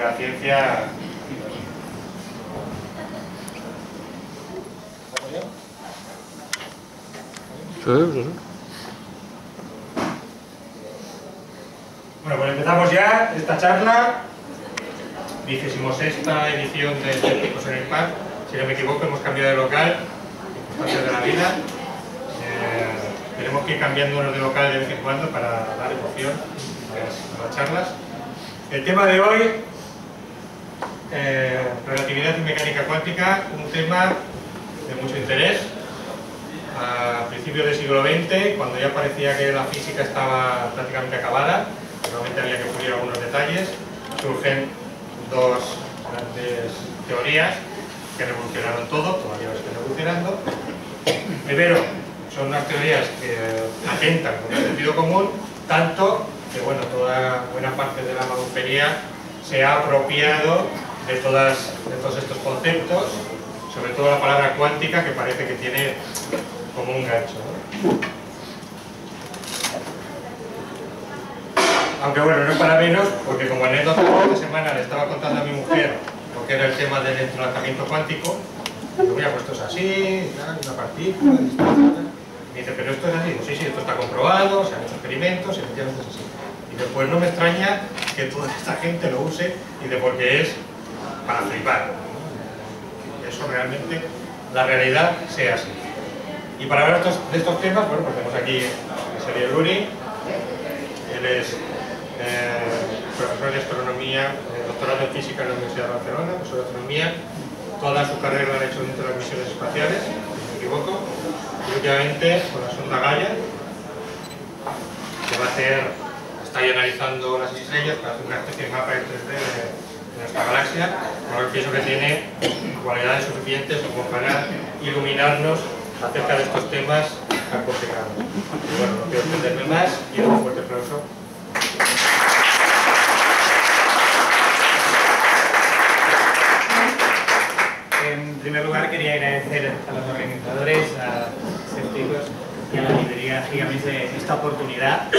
de la ciencia. Bueno, pues empezamos ya esta charla, 26ª edición de Científicos en el PAC. Si no me equivoco, hemos cambiado de local, circunstancias de la vida. Tenemos que ir cambiándonos de local de vez en cuando para dar emoción a las charlas. El tema de hoy, relatividad y mecánica cuántica, un tema de mucho interés. A principios del siglo XX, cuando ya parecía que la física estaba prácticamente acabada, realmente había que pulir algunos detalles, surgen dos grandes teorías que revolucionaron todo, todavía lo están revolucionando. Primero, son unas teorías que atentan con el sentido común, tanto que bueno, toda buena parte de la magufería se ha apropiado de todos estos conceptos, sobre todo la palabra cuántica, que parece que tiene como un gancho, ¿no? Aunque bueno, no es para menos, porque como anécdota esta semana le estaba contando a mi mujer lo que era el tema del entrelazamiento cuántico, digo, mira, pues esto es así, una partícula, y dice, pero esto es así. Digo, sí, esto está comprobado, se han hecho experimentos, efectivamente es así. Y después no me extraña que toda esta gente lo use, y de porque es para flipar, ¿no? Eso realmente, la realidad sea así. Y para hablar de estos temas, bueno, pues tenemos aquí a Xavier Luri. Él es profesor de astronomía, doctorado en física en la Universidad de Barcelona, profesor de astronomía. Toda su carrera la ha hecho dentro de las misiones espaciales, si no me equivoco. Y últimamente con la sonda Gaia, que va a hacer, está ahí analizando las estrellas para hacer una especie de mapa en 3D de nuestra galaxia, por lo que pienso que tiene cualidades suficientes como para iluminarnos acerca de estos temas tan complicados. Y bueno, no quiero extenderme más y un fuerte aplauso. En primer lugar, quería agradecer a los organizadores, a Científicos y a la librería Gigamesh de esta oportunidad.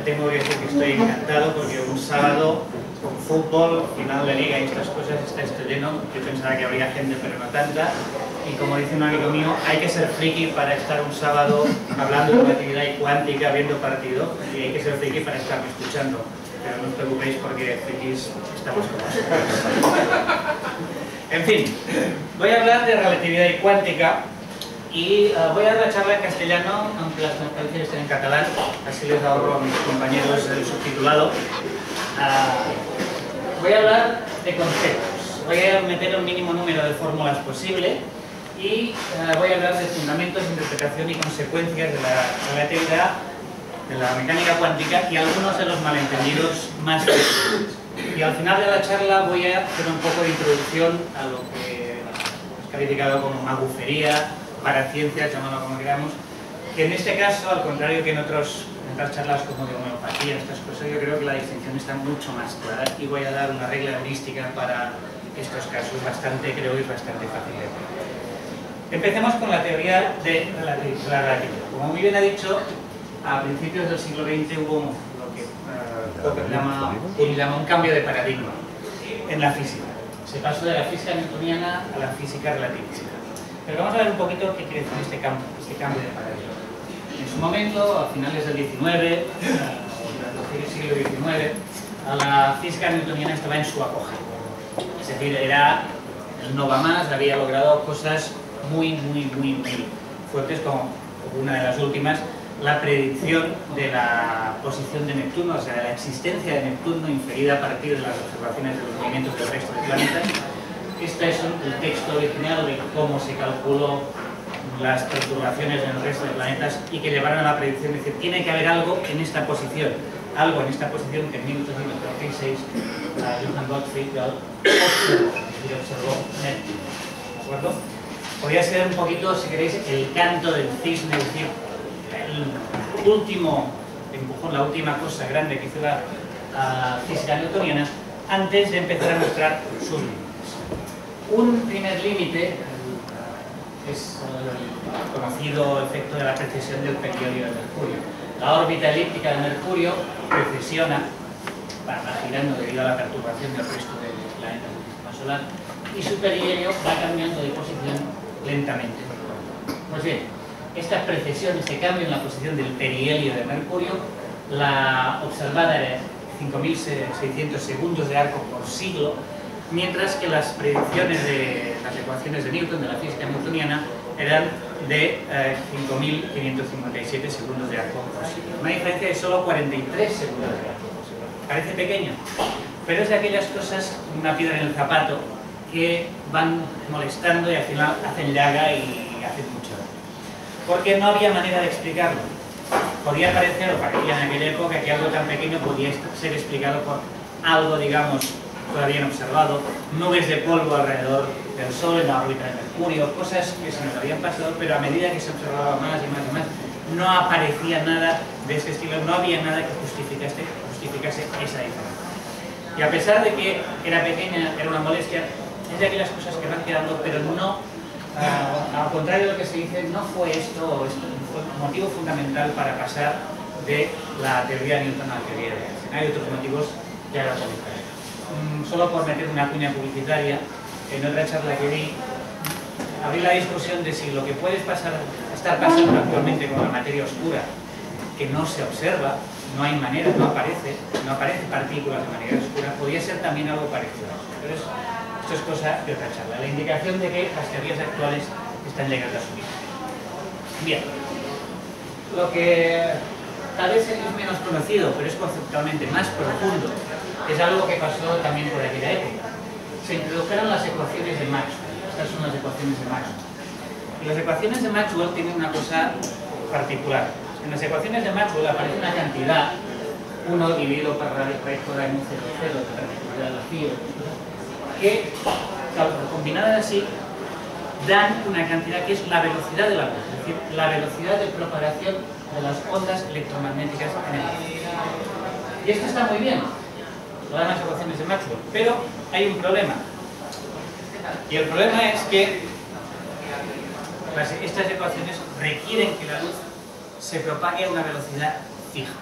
Tengo que decir que estoy encantado porque un sábado con fútbol, final de liga y estas cosas está esto lleno. Yo pensaba que habría gente, pero no tanta. Y como dice un amigo mío, hay que ser friki para estar un sábado hablando de relatividad y cuántica, viendo partido, y hay que ser friki para estarme escuchando. Pero no os preocupéis porque frikis estamos con vosotros. En fin, voy a hablar de relatividad y cuántica y voy a dar la charla en castellano, aunque las transparencias estén en catalán, así les ahorro a mis compañeros el subtitulado. Voy a hablar de conceptos, voy a meter un mínimo número de fórmulas posible y voy a hablar de fundamentos, interpretación y consecuencias de la relatividad, de la mecánica cuántica y algunos de los malentendidos más frecuentes. Y al final de la charla voy a hacer un poco de introducción a lo que hemos calificado como magufería, paraciencia, llamarlo como queramos, que en este caso, al contrario que en otras charlas como de homeopatía, estas cosas, yo creo que la distinción está mucho más clara y voy a dar una regla heurística para estos casos bastante, creo que es bastante fácil de ver. Empecemos con la teoría de la relatividad. Como muy bien ha dicho, a principios del siglo XX hubo lo que Popper llama un cambio de paradigma en la física. Se pasó de la física newtoniana a la física relativista. Pero vamos a ver un poquito qué quiere decir este cambio de paradigma. En su momento, a finales del XIX, durante el siglo XIX, la física newtoniana estaba en su apogeo. Es decir, era el no va más, había logrado cosas muy fuertes, como una de las últimas, la predicción de la posición de Neptuno, o sea, de la existencia de Neptuno inferida a partir de las observaciones de los movimientos del resto de planetas. Este es el texto original de cómo se calculó las perturbaciones en el resto de planetas y que llevaron a la predicción de decir, tiene que haber algo en esta posición que en 1836 Johann Gottfried observó Neptuno. ¿De acuerdo? Podría ser un poquito, si queréis, el canto del cisne, es decir, el último empujón, la última cosa grande que hizo la física newtoniana antes de empezar a mostrar sus límites. Un primer límite es el conocido efecto de la precesión del periodio de Mercurio. La órbita elíptica de Mercurio precesiona, va girando debido a la perturbación del resto del planetas del sistema solar, y su perihelio va cambiando de posición lentamente. Pues bien, esta precesión, este cambio en la posición del perihelio de Mercurio, la observada era 5.600 segundos de arco por siglo, mientras que las predicciones de las ecuaciones de Newton, de la física newtoniana, eran de 5.557 segundos de arco por siglo. Una diferencia de solo 43 segundos de arco por siglo. Parece pequeño, pero es de aquellas cosas, una piedra en el zapato, que van molestando y al final hacen llaga y hacen mucho daño. Porque no había manera de explicarlo. Podía parecer, o parecía en aquella época, que algo tan pequeño podía ser explicado por algo, digamos, todavía no observado, nubes de polvo alrededor del Sol, en la órbita de Mercurio, cosas que se nos habían pasado, pero a medida que se observaba más y más y más, no aparecía nada de ese estilo, no había nada que justificase esa diferencia. Y a pesar de que era pequeña, era una molestia, es de aquellas cosas que van quedando, pero no, al contrario de lo que se dice, no fue esto fue un motivo fundamental para pasar de la teoría de Newton a la teoría de Einstein. Hay otros motivos que ahora comentaré. Solo por meter una cuña publicitaria, en otra charla que di, abrí la discusión de si lo que puede estar pasando actualmente con la materia oscura, que no se observa, no hay manera, no aparece partículas de materia oscura, podría ser también algo parecido. Pero esto es cosa de otra charla. La indicación de que las teorías actuales están llegando a su fin. Bien, lo que tal vez es menos conocido, pero es conceptualmente más profundo, es algo que pasó también por aquella época. Se introdujeron las ecuaciones de Maxwell. Estas son las ecuaciones de Maxwell. Y las ecuaciones de Maxwell tienen una cosa particular. En las ecuaciones de Maxwell aparece una cantidad, 1 dividido por la raíz cuadrada en un 0,0 de permitividad vacío, que, combinadas así, dan una cantidad que es la velocidad de la luz, es decir, la velocidad de propagación de las ondas electromagnéticas en el aire. Y esto está muy bien, lo dan las ecuaciones de Maxwell, pero hay un problema. Y el problema es que estas ecuaciones requieren que la luz se propague a una velocidad fija.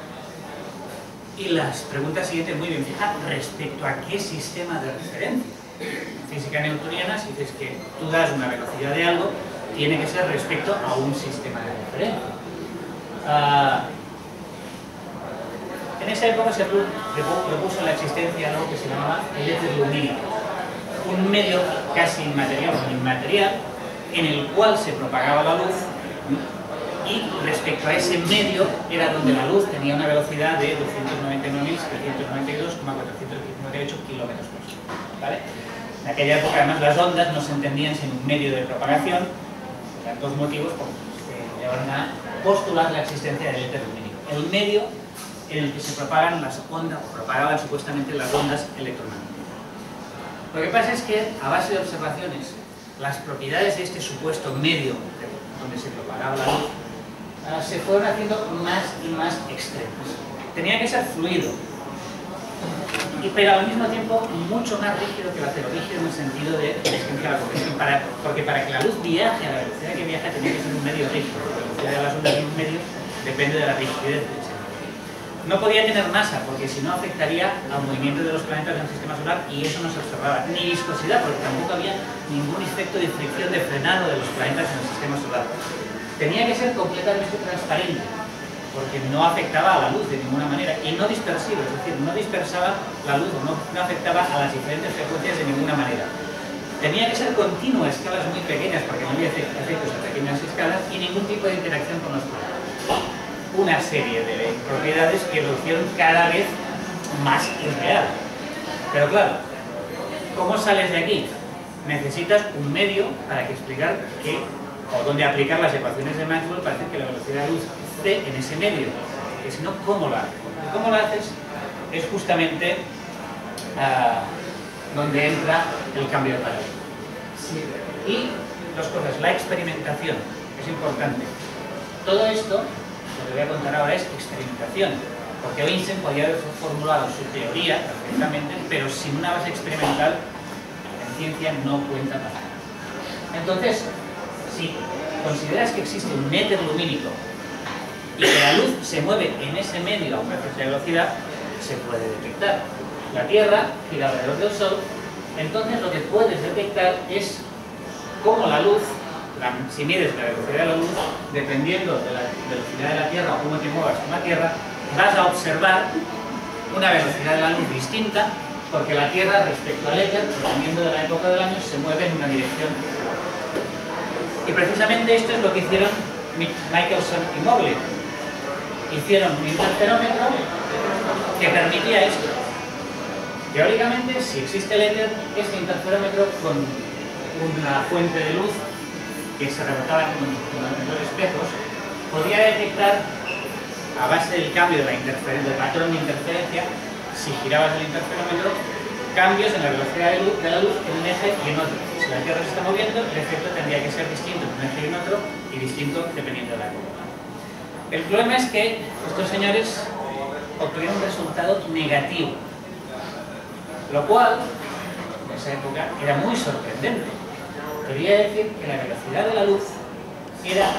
Y las preguntas siguientes muy bien fijas respecto a qué sistema de referencia. En física newtoniana, si dices que tú das una velocidad de algo, tiene que ser respecto a un sistema de referencia. En esa época se propuso la existencia de algo que se llamaba el éter lumínico, un medio casi inmaterial o inmaterial en el cual se propagaba la luz, y respecto a ese medio era donde la luz tenía una velocidad de 299.792,498 kilómetros por segundo. ¿Vale? En aquella época, además, las ondas no se entendían sin un medio de propagación. Eran dos motivos por los que llevaron a postular la existencia del éter lumínico. El medio en el que se propagan las ondas, o propagaban supuestamente las ondas electromagnéticas. Lo que pasa es que, a base de observaciones, las propiedades de este supuesto medio donde se propagaba la luz se fueron haciendo más y más extremas. Tenía que ser fluido, pero al mismo tiempo mucho más rígido que el acero, rígido en el sentido de resistencia a la corriente, porque para que la luz viaje a la velocidad que viaja tenía que ser un medio rígido. La velocidad de las ondas de un medio depende de la rigidez de ese medio. No podía tener masa, porque si no afectaría al movimiento de los planetas del sistema solar, y eso no se observaba, ni viscosidad, porque tampoco había ningún efecto de fricción de frenado de los planetas en el sistema solar. Tenía que ser completamente transparente, porque no afectaba a la luz de ninguna manera, y no dispersivo, es decir, no dispersaba la luz, no afectaba a las diferentes frecuencias de ninguna manera. Tenía que ser continuo a escalas muy pequeñas, porque no había efectos a pequeñas escalas, y ningún tipo de interacción con los planetas. Una serie de propiedades que lo hicieron cada vez más irreal. Pero claro, ¿cómo sales de aquí? Necesitas un medio para que explicar qué o dónde aplicar las ecuaciones de Maxwell para hacer que la velocidad de luz esté en ese medio. Que si no, ¿cómo lo haces? ¿Cómo lo haces? Es justamente donde entra el cambio de paradigma. Y dos cosas, la experimentación es importante. Todo esto, lo que voy a contar ahora, es experimentación, porque Einstein podía haber formulado su teoría perfectamente, pero sin una base experimental en ciencia no cuenta para nada. Entonces, si consideras que existe un éter lumínico y que la luz se mueve en ese medio a una cierta velocidad, se puede detectar. La Tierra gira alrededor del Sol entonces lo que puedes detectar es cómo la luz, si mides la velocidad de la luz, dependiendo de la velocidad de la Tierra o cómo te muevas con la Tierra, vas a observar una velocidad de la luz distinta, porque la Tierra respecto al éter, dependiendo de la época del año, se mueve en una dirección. Y precisamente esto es lo que hicieron Michelson y Mobley. Hicieron un interferómetro que permitía esto. Teóricamente, si existe el éter, este interferómetro con una fuente de luz que se rebotaba en los espejos, podría detectar, a base del cambio del patrón de interferencia, si girabas el interferómetro, cambios en la velocidad de la luz en un eje y en otro. Si la Tierra se está moviendo, el efecto tendría que ser distinto en un eje y en otro, y distinto dependiendo de la época. El problema es que estos señores obtuvieron un resultado negativo, lo cual, en esa época, era muy sorprendente. Quería decir que la velocidad de la luz era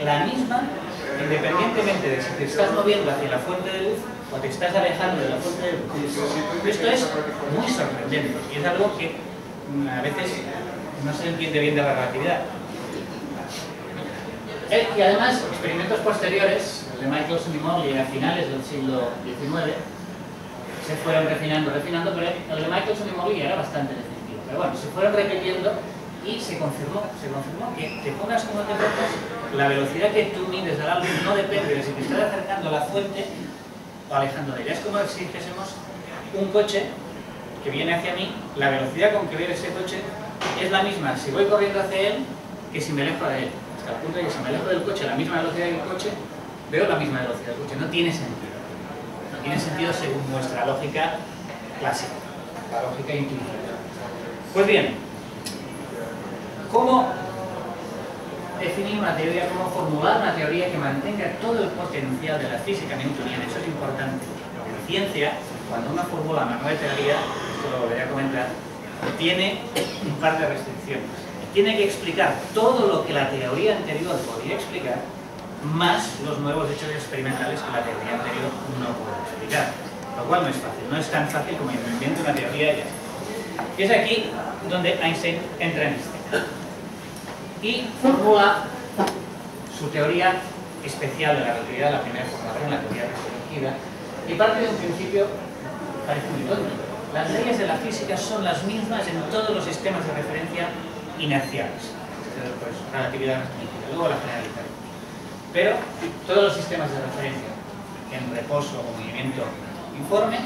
la misma independientemente de si te estás moviendo hacia la fuente de luz o te estás alejando de la fuente de luz. Esto es muy sorprendente y es algo que a veces no se entiende bien de la relatividad. Y además, experimentos posteriores, el de Michelson y Mobley a finales del siglo XIX, se fueron refinando, pero el de Michelson y Mobley era bastante definitivo. Pero bueno, se fueron repitiendo y se confirmó que te pongas como te pongas, la velocidad que tú mides de la luz no depende de si te estás acercando a la fuente o alejando de ella. Es como si dijésemos un coche que viene hacia mí, la velocidad con que viene ese coche es la misma si voy corriendo hacia él que si me alejo de él. Hasta el punto de que si me alejo del coche a la misma velocidad que el coche, veo la misma velocidad del coche. No tiene sentido. No tiene sentido según nuestra lógica clásica, la lógica intuitiva. Pues bien, ¿cómo definir una teoría, cómo formular una teoría que mantenga todo el potencial de la física newtoniana? Eso es importante. En ciencia, cuando uno formula una nueva teoría, esto lo volveré a comentar, tiene un par de restricciones. Tiene que explicar todo lo que la teoría anterior podía explicar, más los nuevos hechos experimentales que la teoría anterior no puede explicar. Lo cual no es fácil, no es tan fácil como invento una teoría y ya. Y es aquí donde Einstein entra en escena y formula su teoría especial de la relatividad, la primera formulación, la teoría restringida, y parte de un principio parece muy tonto. Las leyes de la física son las mismas en todos los sistemas de referencia inerciales. Pues, relatividad restringida, luego la generalizaremos. Pero todos los sistemas de referencia en reposo o movimiento informe,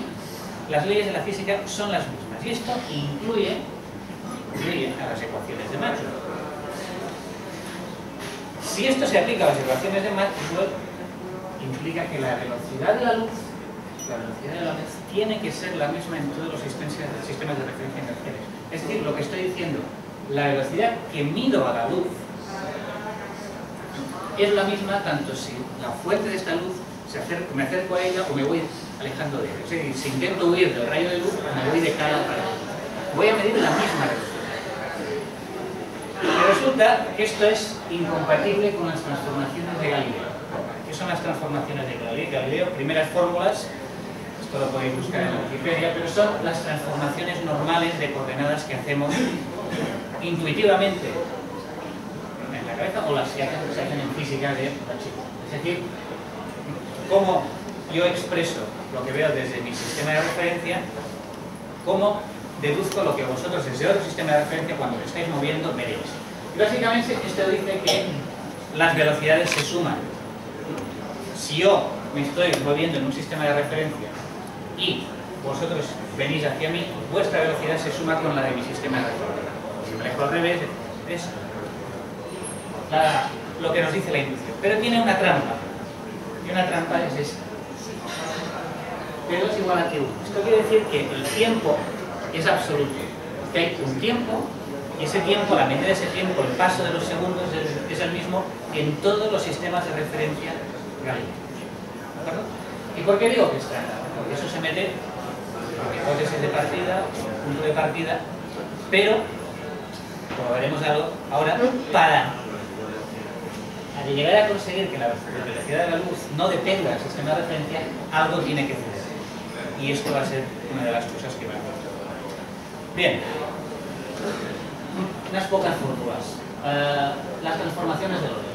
las leyes de la física son las mismas. Y esto incluye a las ecuaciones de Maxwell. Si esto se aplica a las ecuaciones de Maxwell, implica que la velocidad de la luz tiene que ser la misma en todos los sistemas de referencia inerciales. Es decir, lo que estoy diciendo, la velocidad que mido a la luz es la misma tanto si la fuente de esta luz me acerco a ella o me voy alejando de ella. Es decir, si intento huir del rayo de luz, me voy de cara para ella. Voy a medir la misma velocidad. Y resulta que esto es incompatible con las transformaciones de Galileo. ¿Qué son las transformaciones de Galileo? Primeras fórmulas, esto lo podéis buscar en la Wikipedia, pero son las transformaciones normales de coordenadas que hacemos intuitivamente en la cabeza o las que se hacen en física de bachiller. Es decir, cómo yo expreso lo que veo desde mi sistema de referencia, cómo deduzco lo que vosotros desde otro sistema de referencia cuando lo estáis moviendo veréis. Y básicamente esto dice que las velocidades se suman. Si yo me estoy moviendo en un sistema de referencia y vosotros venís hacia mí, vuestra velocidad se suma con la de mi sistema de referencia. Si me alejo al revés, es lo que nos dice la inducción. Pero tiene una trampa. Y una trampa es esta. P2 igual a T1. Esto quiere decir que el tiempo es absoluto. Que hay un tiempo y ese tiempo, la medida de ese tiempo, el paso de los segundos es el mismo en todos los sistemas de referencia galileanos. ¿De acuerdo? ¿Y por qué digo que está? Porque eso se mete en hipótesis de partida, punto de partida, pero, como veremos ahora, para llegar a conseguir que la velocidad de la luz no dependa del sistema de referencia, algo tiene que suceder. Y esto va a ser una de las cosas que va a pasar. Bien, unas pocas fórmulas. Las transformaciones de Lorentz.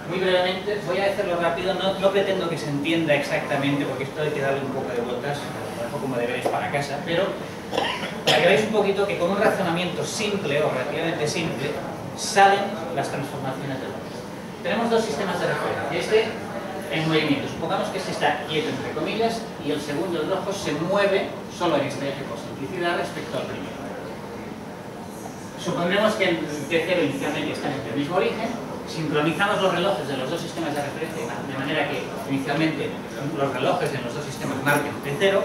Muy brevemente, voy a hacerlo rápido, no pretendo que se entienda exactamente, porque esto hay que darle un poco de vueltas, lo dejo como deberes para casa, pero para que veáis un poquito que con un razonamiento simple o relativamente simple salen las transformaciones de Lorentz. Tenemos dos sistemas de referencia, este en movimiento, supongamos que este está quieto entre comillas y el segundo, el rojo, se mueve solo en este eje por simplicidad respecto al primero. Supondremos que el T0 inicialmente está en el mismo origen, sincronizamos los relojes de los dos sistemas de referencia de manera que inicialmente los relojes en los dos sistemas marquen T0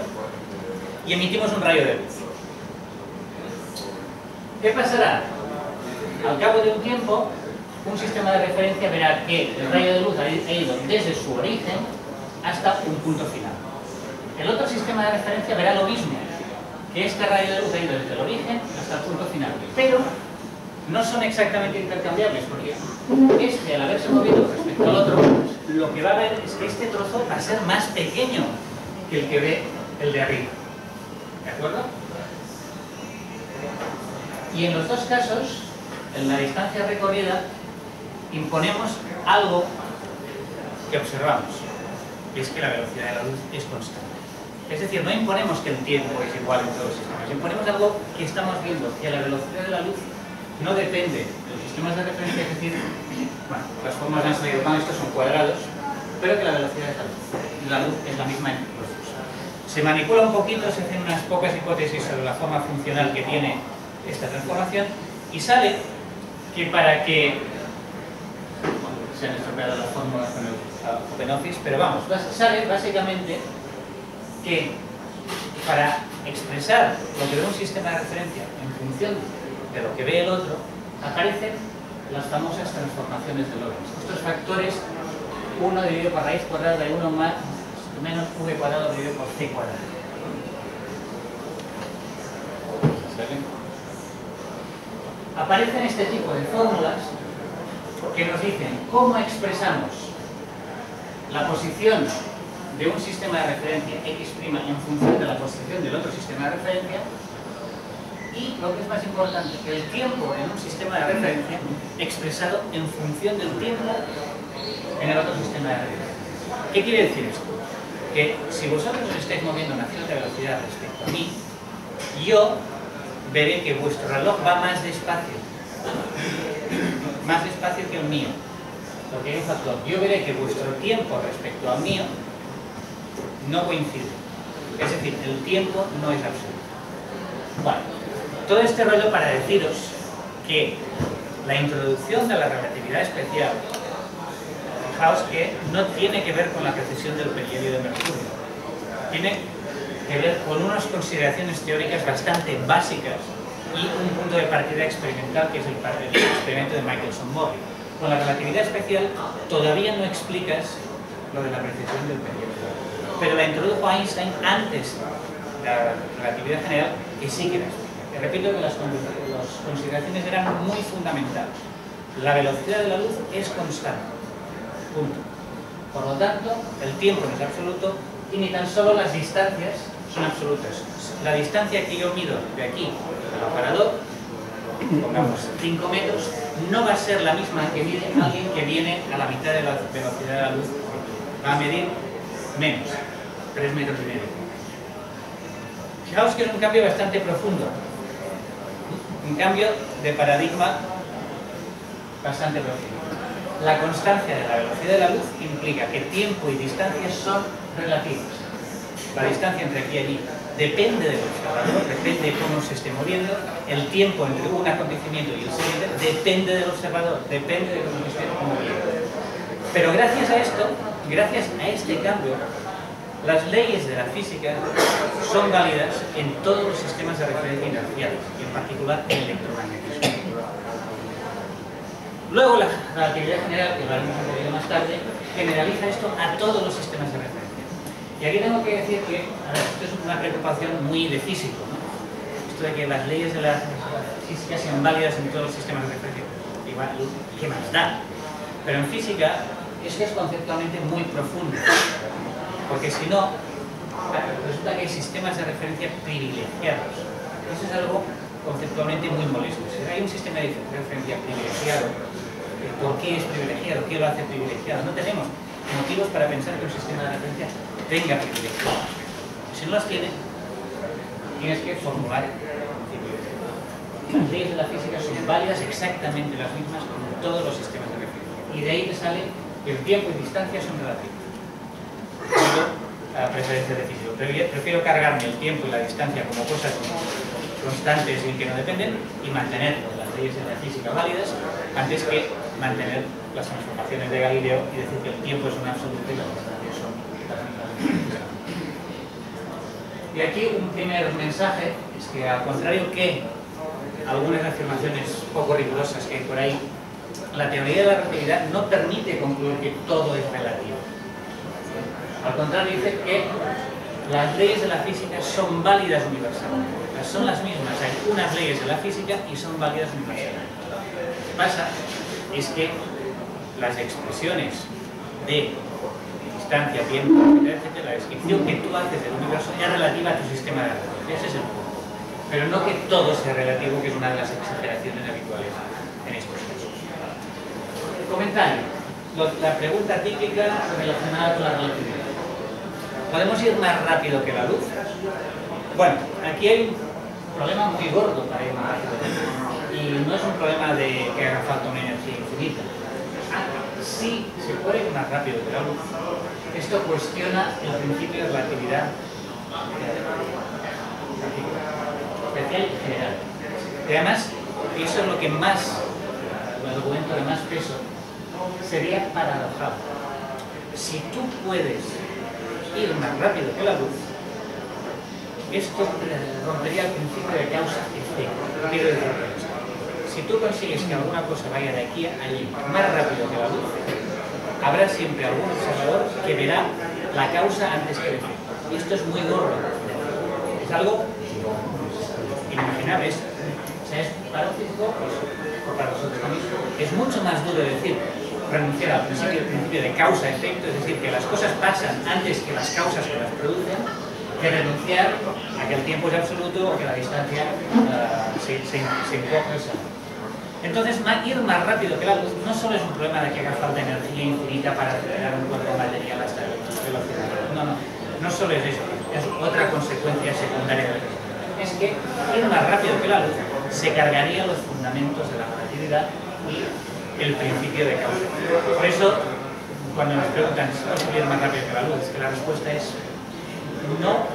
y emitimos un rayo de luz. ¿Qué pasará? Al cabo de un tiempo, un sistema de referencia verá que el rayo de luz ha ido desde su origen hasta un punto final. El otro sistema de referencia verá lo mismo, que este rayo de luz ha ido desde el origen hasta el punto final, pero no son exactamente intercambiables, porque este, al haberse movido respecto al otro, lo que va a ver es que este trozo va a ser más pequeño que el que ve el de arriba. ¿De acuerdo? Y en los dos casos, en la distancia recorrida, imponemos algo que observamos, y es que la velocidad de la luz es constante. Es decir, no imponemos que el tiempo es igual en todos los sistemas, imponemos algo que estamos viendo, que la velocidad de la luz no depende de los sistemas de referencia, es decir, bueno, las formas han salido mal, estos son cuadrados, pero que la velocidad de la luz es la misma en los dos. Se manipula un poquito, se hacen unas pocas hipótesis sobre la forma funcional que tiene esta transformación y sale que para que... Bueno, se han estropeado las fórmulas con el OpenOffice, pero vamos, sale básicamente que para expresar lo que ve un sistema de referencia en función de lo que ve el otro, aparecen las famosas transformaciones de Lorentz. Estos factores 1 dividido por raíz cuadrada de 1 más menos v cuadrado dividido por c cuadrado. Aparecen este tipo de fórmulas que nos dicen cómo expresamos la posición de un sistema de referencia x' en función de la posición del otro sistema de referencia y, lo que es más importante, el tiempo en un sistema de referencia expresado en función del tiempo en el otro sistema de referencia. ¿Qué quiere decir esto? Que si vosotros os estáis moviendo a una cierta velocidad respecto a mí, yo veré que vuestro reloj va más despacio que el mío, porque hay un factor. Yo veré que vuestro tiempo respecto al mío no coincide, es decir, el tiempo no es absoluto. Bueno, todo este rollo para deciros que la introducción de la relatividad especial, fijaos que no tiene que ver con la precisión del perihelio de Mercurio, tiene que ver con unas consideraciones teóricas bastante básicas y un punto de partida experimental que es el experimento de Michelson-Morley. Con la relatividad especial todavía no explicas lo de la precisión del perihelio, pero la introdujo Einstein antes de la relatividad general, que sí que la explica. Repito que las consideraciones eran muy fundamentales. La velocidad de la luz es constante. Punto. Por lo tanto, el tiempo no es absoluto y ni tan solo las distancias son absolutas. La distancia que yo mido de aquí al aparador, pongamos 5 metros, no va a ser la misma que mide alguien que viene a la mitad de la velocidad de la luz. Va a medir menos, 3,5 metros. Fijaos que es un cambio bastante profundo. Un cambio de paradigma bastante profundo. La constancia de la velocidad de la luz implica que tiempo y distancia son relativos. La distancia entre aquí y allí depende del observador, depende de cómo se esté moviendo. El tiempo entre un acontecimiento y el siguiente depende del observador, depende de cómo se esté moviendo. Pero gracias a esto, gracias a este cambio, las leyes de la física son válidas en todos los sistemas de referencia inerciales, y en particular el electromagnetismo. Luego la relatividad general, que lo haremos un poquito más tarde, generaliza esto a todos los sistemas de referencia. Y aquí tengo que decir que, a ver, esto es una preocupación muy de físico, ¿no? Esto de que las leyes de la física sean válidas en todos los sistemas de referencia. Igual, ¿qué más da? Pero en física esto es conceptualmente muy profundo. Porque si no, resulta que hay sistemas de referencia privilegiados. Eso es algo conceptualmente muy molesto. Si hay un sistema de referencia privilegiado, ¿por qué es privilegiado? ¿Qué lo hace privilegiado? No tenemos motivos para pensar que un sistema de referencia tenga privilegios. Si no los tiene, tienes que formular. Las leyes de la física son válidas exactamente las mismas como todos los sistemas de referencia. Y de ahí te sale que el tiempo y distancia son relativos. A preferencia de físico. Prefiero cargarme el tiempo y la distancia como cosas constantes y que no dependen y mantener las leyes de la física válidas antes que mantener las transformaciones de Galileo y decir que el tiempo es un absoluto y las distancias son las. Y aquí un primer mensaje es que, al contrario que algunas afirmaciones poco rigurosas que hay por ahí, la teoría de la relatividad no permite concluir que todo es relativo. Al contrario, dice que las leyes de la física son válidas universalmente. Son las mismas. Hay unas leyes de la física y son válidas universalmente. Lo que pasa es que las expresiones de distancia, tiempo, etcétera, la descripción que tú haces del universo es relativa a tu sistema de referencia. Ese es el punto. Pero no que todo sea relativo, que es una de las exageraciones habituales en estos casos. Comentario. La pregunta típica relacionada con la relatividad. ¿Podemos ir más rápido que la luz? Bueno, aquí hay un problema muy gordo para ir más rápido. Y no es un problema de que haga falta una energía infinita. Si se puede ir más rápido que la luz, esto cuestiona el principio de relatividad especial y general. Y además, eso es lo que más, el argumento de más peso, sería paradojal. Si tú puedes ir más rápido que la luz, esto rompería el principio de causa-efecto. Quiero decir, si tú consigues que alguna cosa vaya de aquí a allí más rápido que la luz, habrá siempre algún observador que verá la causa antes que el efecto. Y esto es muy gordo. Es algo inimaginable. O sea, es para un físico, pues, o para nosotros también, es mucho más duro decir renunciar al principio de causa-efecto, es decir, que las cosas pasan antes que las causas que las producen, que renunciar a que el tiempo es absoluto o que la distancia se encoge. Entonces, ir más rápido que la luz no solo es un problema de que haga falta energía infinita para acelerar un cuerpo material hasta la velocidad. No solo es eso, es otra consecuencia secundaria de eso. Es que ir más rápido que la luz se cargaría los fundamentos de la relatividad y el principio de causa. Por eso, cuando nos preguntan si puedes ir más rápido que la luz, que la respuesta es no,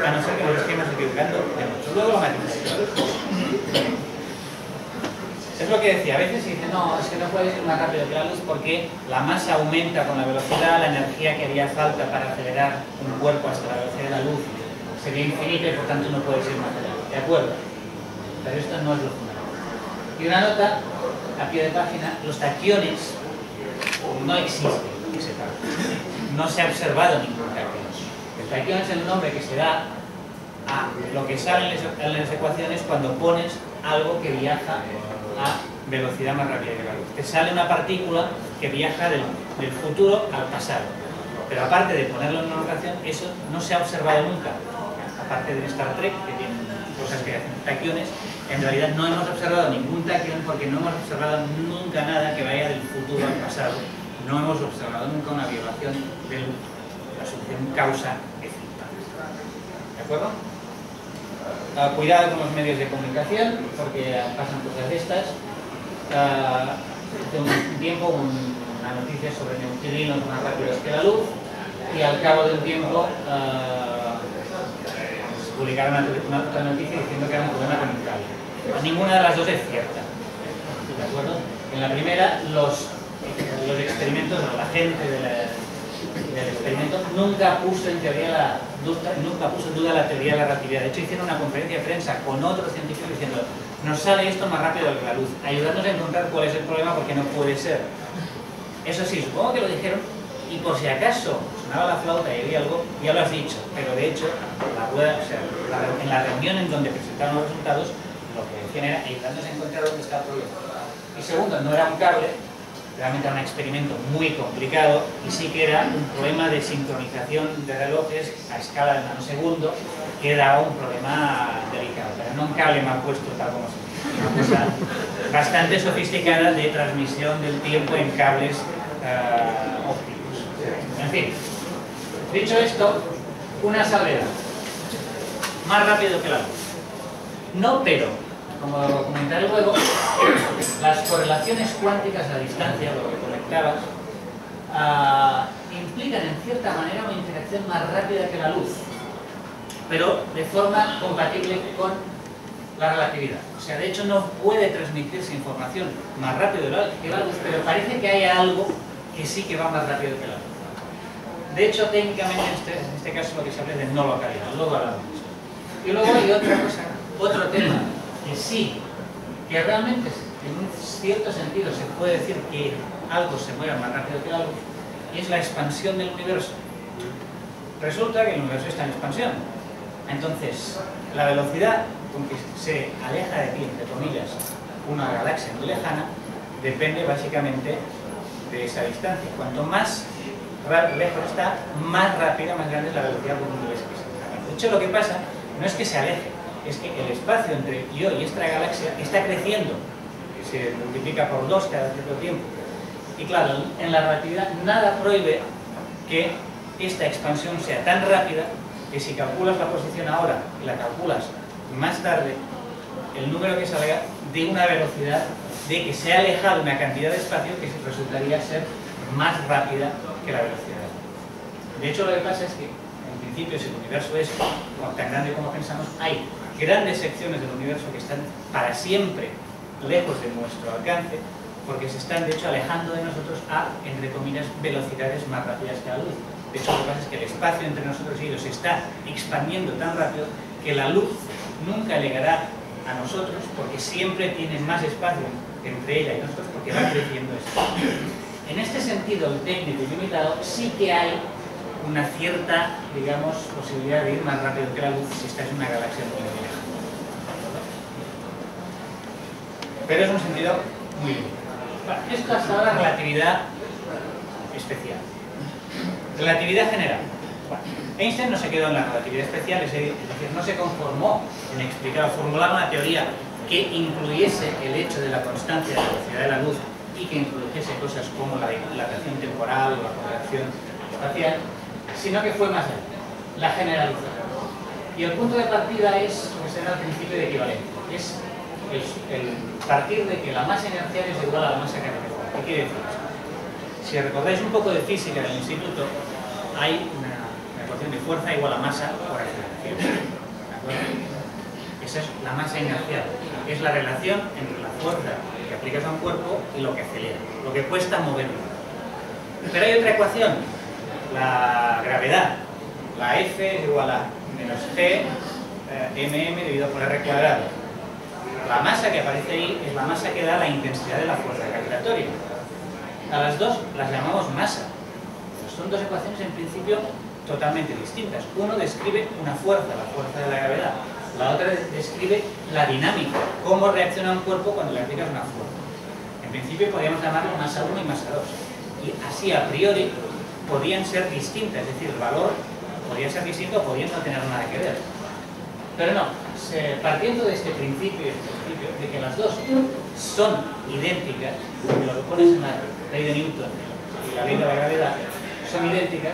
a no ser que nos estemos equivocando de mucho. Luego lo matizamos. Es lo que decía, a veces se dice, no, es que no puedes ir más rápido que la luz porque la masa aumenta con la velocidad, la energía que haría falta para acelerar un cuerpo hasta la velocidad de la luz sería infinita y por tanto no puedes ir más rápido. ¿De acuerdo? Pero esto no es lo fundamental. Y una nota a pie de página, los taquiones no existen, que sepan. No se ha observado ningún taquión. El taquión es el nombre que se da a lo que sale en las ecuaciones cuando pones algo que viaja a velocidad más rápida que la luz. Te sale una partícula que viaja del futuro al pasado. Pero aparte de ponerlo en una notación, eso no se ha observado nunca. Aparte de Star Trek, que tienen cosas que hacen taquiones, en realidad no hemos observado ningún taquión porque no hemos observado nunca nada que vaya del futuro al pasado. No hemos observado nunca una violación de la solución causa-efecto. ¿De acuerdo? Cuidado con los medios de comunicación, porque pasan cosas de estas. Hace un tiempo una noticia sobre neutrinos más rápidos que la luz, y al cabo de un tiempo publicaron otra noticia diciendo que era un problema con un cable. Ninguna de las dos es cierta. ¿De acuerdo? En la primera, los experimentos, la gente del experimento nunca puso en duda la teoría de la relatividad. De hecho, hicieron una conferencia de prensa con otros científicos diciendo: nos sale esto más rápido que la luz, ayudándonos a encontrar cuál es el problema, porque no puede ser. Eso sí, supongo que lo dijeron, y por si acaso sonaba la flauta y había algo, ya lo has dicho, pero de hecho, en la reunión en donde presentaron los resultados, lo que decían era ayudándonos a encontrar dónde está el problema. Y segundo, no era un cable, realmente era un experimento muy complicado, y sí que era un problema de sincronización de relojes a escala de nanosegundo, que daba un problema delicado, pero no un cable mal puesto, tal como se dice. Una cosa bastante sofisticada de transmisión del tiempo en cables ópticos. En fin, dicho esto, una salvedad. Más rápido que la luz. No, pero, como comentaré luego, las correlaciones cuánticas a distancia, lo que comentabas, implican en cierta manera una interacción más rápida que la luz, pero de forma compatible con la relatividad. O sea, de hecho no puede transmitirse información más rápido que la luz, pero parece que hay algo que sí que va más rápido que la luz. De hecho, técnicamente en este caso lo que se habla es de no localidad, luego hablamos de eso. Y luego hay otra cosa, otro tema, que sí, que realmente en un cierto sentido se puede decir que algo se mueve más rápido que la luz, y es la expansión del universo. Resulta que el universo está en expansión. Entonces, la velocidad con que se aleja de ti, entre comillas, una galaxia muy lejana, depende básicamente de esa distancia. Cuanto más lejos está, más rápida, más grande es la velocidad con que se aleja. De hecho, lo que pasa no es que se aleje, es que el espacio entre yo y esta galaxia está creciendo, se multiplica por 2 cada cierto tiempo. Y claro, en la relatividad nada prohíbe que esta expansión sea tan rápida que si calculas la posición ahora y la calculas más tarde, el número que salga de una velocidad de que se ha alejado una cantidad de espacio que resultaría ser más rápida que la velocidad. De hecho, lo que pasa es que, en principio, si el universo es tan grande como pensamos, hay grandes secciones del universo que están para siempre lejos de nuestro alcance, porque se están, de hecho, alejando de nosotros a, entre comillas, velocidades más rápidas que la luz. De hecho, lo que pasa es que el espacio entre nosotros y ellos se está expandiendo tan rápido que la luz nunca llegará a nosotros, porque siempre tiene más espacio entre ella y nosotros, porque va creciendo esto. En este sentido, el técnico ilimitado sí que hay una cierta, digamos, posibilidad de ir más rápido que la luz si estás en una galaxia muy lejana. Pero es un sentido muy limitado. Bueno, esto hasta ahora relatividad especial. Relatividad general. Bueno, Einstein no se quedó en la relatividad especial, es decir, no se conformó en explicar o formular una teoría que incluyese el hecho de la constancia de la velocidad de la luz y que introdujese cosas como la dilatación temporal o la correlación espacial, sino que fue más allá, la generalización. Y el punto de partida es lo que se llama el principio de equivalencia, es el partir de que la masa inercial es igual a la masa gravitacional. ¿Qué quiere decir eso? Si recordáis un poco de física del instituto, hay una ecuación de fuerza igual a masa por aceleración. ¿De acuerdo? Esa es la masa inercial, es la relación entre la fuerza que aplicas a un cuerpo y lo que acelera, lo que cuesta moverlo. Pero hay otra ecuación, la gravedad. La F es igual a menos G mm dividido por R cuadrado. La masa que aparece ahí es la masa que da la intensidad de la fuerza gravitatoria. A las dos las llamamos masa. Son dos ecuaciones en principio totalmente distintas. Uno describe una fuerza, la fuerza de la gravedad. La otra describe la dinámica, cómo reacciona un cuerpo cuando le aplicas una fuerza. En principio podríamos llamarlo masa 1 y masa 2. Y así a priori podían ser distintas, es decir, el valor podría ser distinto o podían no tener nada que ver. Pero no, partiendo de este principio de que las dos son idénticas, que lo que pones en la ley de Newton y la ley de la gravedad son idénticas,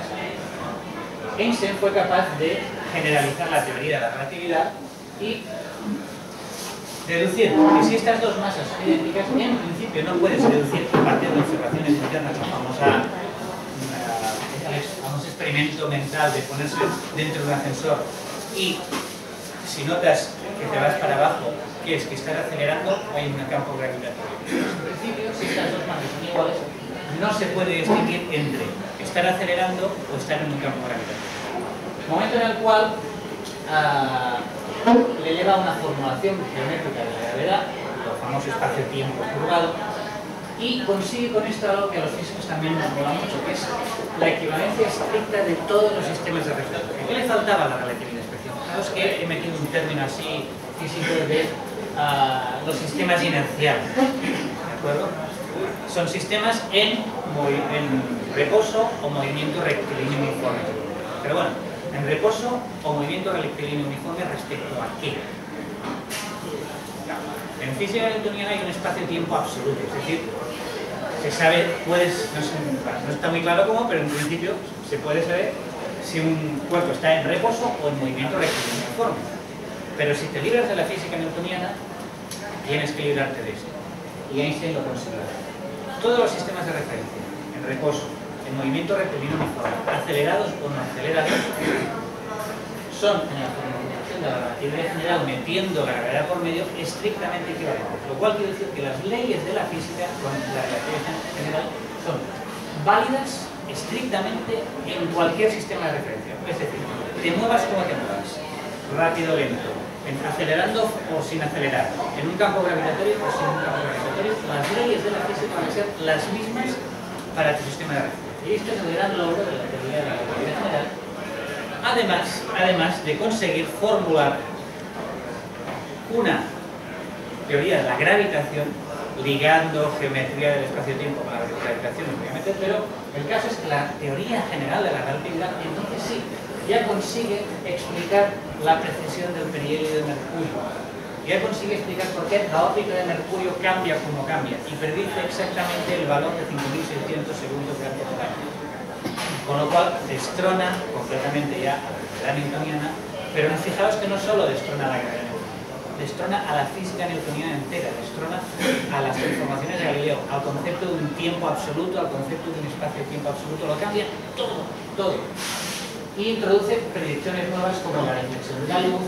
Einstein fue capaz de generalizar la teoría de la relatividad y deducir que si estas dos masas son idénticas, en principio no puedes deducir a partir de observaciones internas, la famosa experimento mental de ponerse dentro de un ascensor y si notas que te vas para abajo, ¿qué es? Que estás acelerando, hay un campo gravitatorio. En principio, si estas dos masas son iguales, no se puede distinguir entre estar acelerando o estar en un campo gravitatorio. Momento en el cual le lleva a una formulación geométrica de la gravedad, el famoso espacio-tiempo curvado, y consigue con esto algo que a los físicos también nos mola mucho, que es la equivalencia estricta de todos los sistemas de referencia. ¿Qué le faltaba a la relatividad especial? Fijaos que he metido un término así físico de los sistemas inerciales, ¿de acuerdo? Son sistemas en reposo o movimiento rectilíneo uniforme. Pero bueno, en reposo o movimiento rectilíneo uniforme respecto a qué. física newtoniana hay un espacio-tiempo absoluto, es decir, se sabe, no está muy claro cómo, pero en principio se puede saber si un cuerpo está en reposo o en movimiento rectilíneo uniforme. Pero si te libras de la física newtoniana, tienes que librarte de esto. Y Einstein lo consiguió. Todos los sistemas de referencia, en reposo, en movimiento rectilíneo uniforme, acelerados o no acelerados, son en la formulación de la relatividad general, metiendo la gravedad por medio, estrictamente equivalentes. Lo cual quiere decir que las leyes de la física con la relatividad general son válidas estrictamente en cualquier sistema de referencia. Es decir, te muevas como te muevas, rápido o lento, acelerando o sin acelerar, en un campo gravitatorio o sin un campo gravitatorio, las leyes de la física van a ser las mismas para tu sistema de referencia. Y este es el gran logro de la teoría de la relatividad general, además de conseguir formular una teoría de la gravitación ligando geometría del espacio-tiempo con la gravitación, obviamente, pero el caso es que la teoría general de la relatividad entonces sí ya consigue explicar la precesión del perihelio de Mercurio, ya consigue explicar por qué la órbita de Mercurio cambia como cambia y predice exactamente el valor de 5.600 segundos de alto tamaño, con lo cual destrona completamente ya a la gravedad newtoniana, pero fijaos que no solo destrona a la gravedad newtoniana, destrona a la física newtoniana entera, destrona a las transformaciones de Galileo, al concepto de un tiempo absoluto, al concepto de un espacio-tiempo absoluto, lo cambia todo. Y introduce predicciones nuevas como la inflexión de la luz,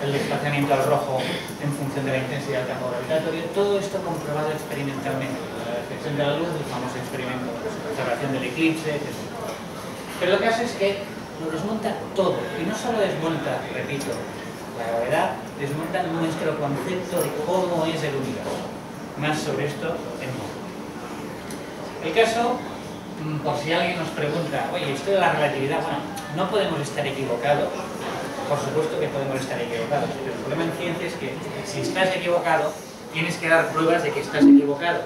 el desplazamiento al rojo en función de la intensidad del campo gravitatorio, todo esto comprobado experimentalmente. La inflexión de la luz, el famoso experimento de observación del eclipse, etc. Pero lo que hace es que lo desmonta todo, y no solo desmonta, repito, la gravedad, desmonta nuestro concepto de cómo es el universo. Más sobre esto en modo. El caso, por si alguien nos pregunta, oye, esto de la relatividad, bueno, no podemos estar equivocados. Por supuesto que podemos estar equivocados, pero el problema en ciencia es que si estás equivocado, tienes que dar pruebas de que estás equivocado.